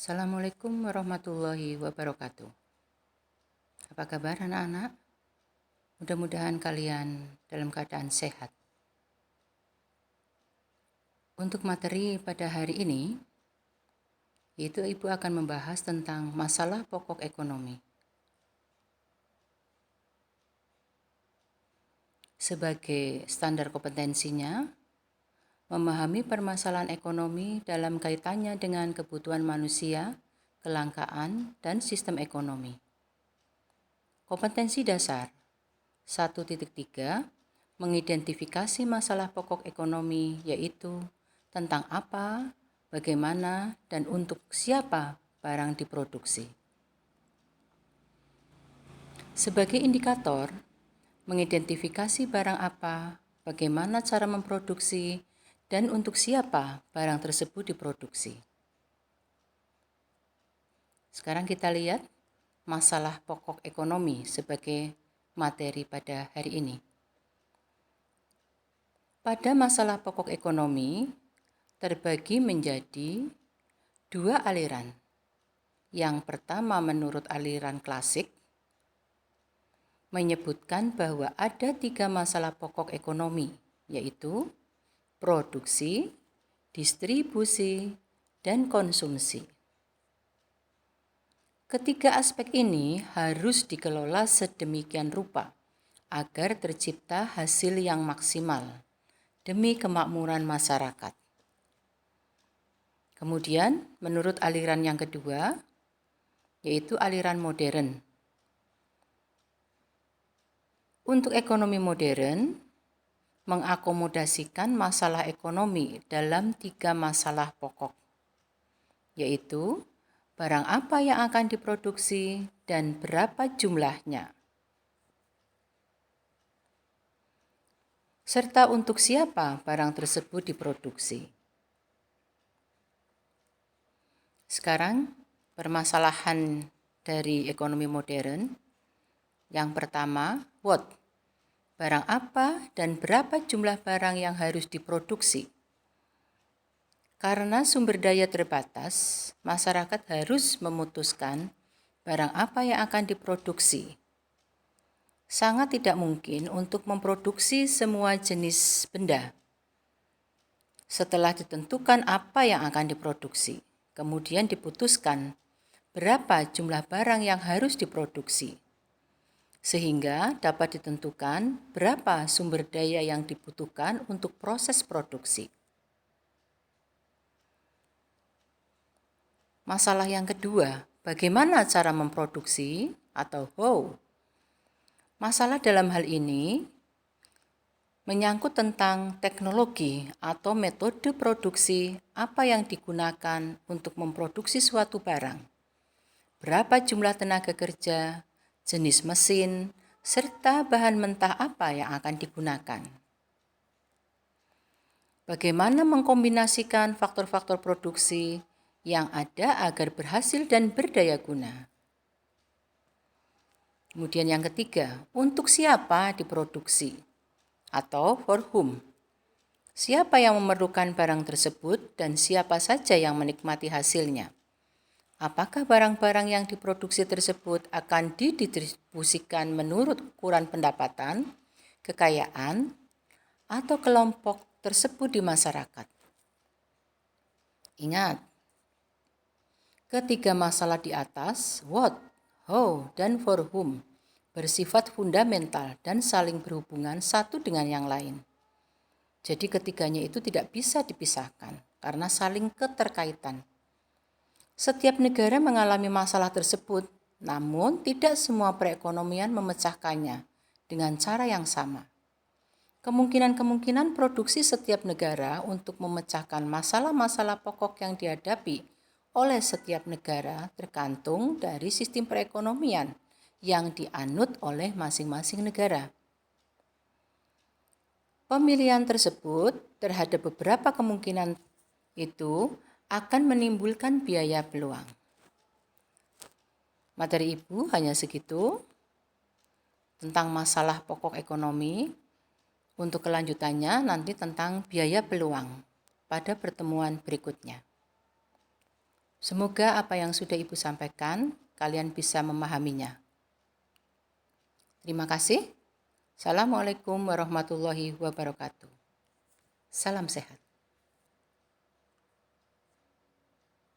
Assalamualaikum warahmatullahi wabarakatuh. Apa kabar anak-anak? Mudah-mudahan kalian dalam keadaan sehat. Untuk materi pada hari ini, yaitu Ibu akan membahas tentang masalah pokok ekonomi. Sebagai standar kompetensinya, memahami permasalahan ekonomi dalam kaitannya dengan kebutuhan manusia, kelangkaan, dan sistem ekonomi. Kompetensi dasar 1.3 mengidentifikasi masalah pokok ekonomi, yaitu tentang apa, bagaimana, dan untuk siapa barang diproduksi. Sebagai indikator, mengidentifikasi barang apa, bagaimana cara memproduksi, dan untuk siapa barang tersebut diproduksi. Sekarang kita lihat masalah pokok ekonomi sebagai materi pada hari ini. Pada masalah pokok ekonomi terbagi menjadi dua aliran. Yang pertama menurut aliran klasik menyebutkan bahwa ada 3 masalah pokok ekonomi, yaitu produksi, distribusi, dan konsumsi. Ketiga aspek ini harus dikelola sedemikian rupa agar tercipta hasil yang maksimal demi kemakmuran masyarakat. Kemudian, menurut aliran yang kedua, yaitu aliran modern. Untuk ekonomi modern, mengakomodasikan masalah ekonomi dalam 3 masalah pokok, yaitu barang apa yang akan diproduksi dan berapa jumlahnya, serta untuk siapa barang tersebut diproduksi. Sekarang, permasalahan dari ekonomi modern. Yang pertama, what? Barang apa dan berapa jumlah barang yang harus diproduksi? Karena sumber daya terbatas, masyarakat harus memutuskan barang apa yang akan diproduksi. Sangat tidak mungkin untuk memproduksi semua jenis benda. Setelah ditentukan apa yang akan diproduksi, kemudian diputuskan berapa jumlah barang yang harus diproduksi, sehingga dapat ditentukan berapa sumber daya yang dibutuhkan untuk proses produksi. Masalah yang kedua, bagaimana cara memproduksi atau how? Masalah dalam hal ini menyangkut tentang teknologi atau metode produksi apa yang digunakan untuk memproduksi suatu barang. Berapa jumlah tenaga kerja, jenis mesin, serta bahan mentah apa yang akan digunakan. Bagaimana mengkombinasikan faktor-faktor produksi yang ada agar berhasil dan berdaya guna. Kemudian yang ketiga, untuk siapa diproduksi atau for whom. Siapa yang memerlukan barang tersebut dan siapa saja yang menikmati hasilnya. Apakah barang-barang yang diproduksi tersebut akan didistribusikan menurut ukuran pendapatan, kekayaan, atau kelompok tersebut di masyarakat? Ingat, ketiga masalah di atas, what, how, dan for whom, bersifat fundamental dan saling berhubungan satu dengan yang lain. Jadi ketiganya itu tidak bisa dipisahkan karena saling keterkaitan. Setiap negara mengalami masalah tersebut, namun tidak semua perekonomian memecahkannya dengan cara yang sama. Kemungkinan-kemungkinan produksi setiap negara untuk memecahkan masalah-masalah pokok yang dihadapi oleh setiap negara tergantung dari sistem perekonomian yang dianut oleh masing-masing negara. Pemilihan tersebut terhadap beberapa kemungkinan itu akan menimbulkan biaya peluang. Materi Ibu hanya segitu tentang masalah pokok ekonomi. Untuk kelanjutannya nanti tentang biaya peluang pada pertemuan berikutnya. Semoga apa yang sudah Ibu sampaikan, kalian bisa memahaminya. Terima kasih. Assalamualaikum warahmatullahi wabarakatuh. Salam sehat.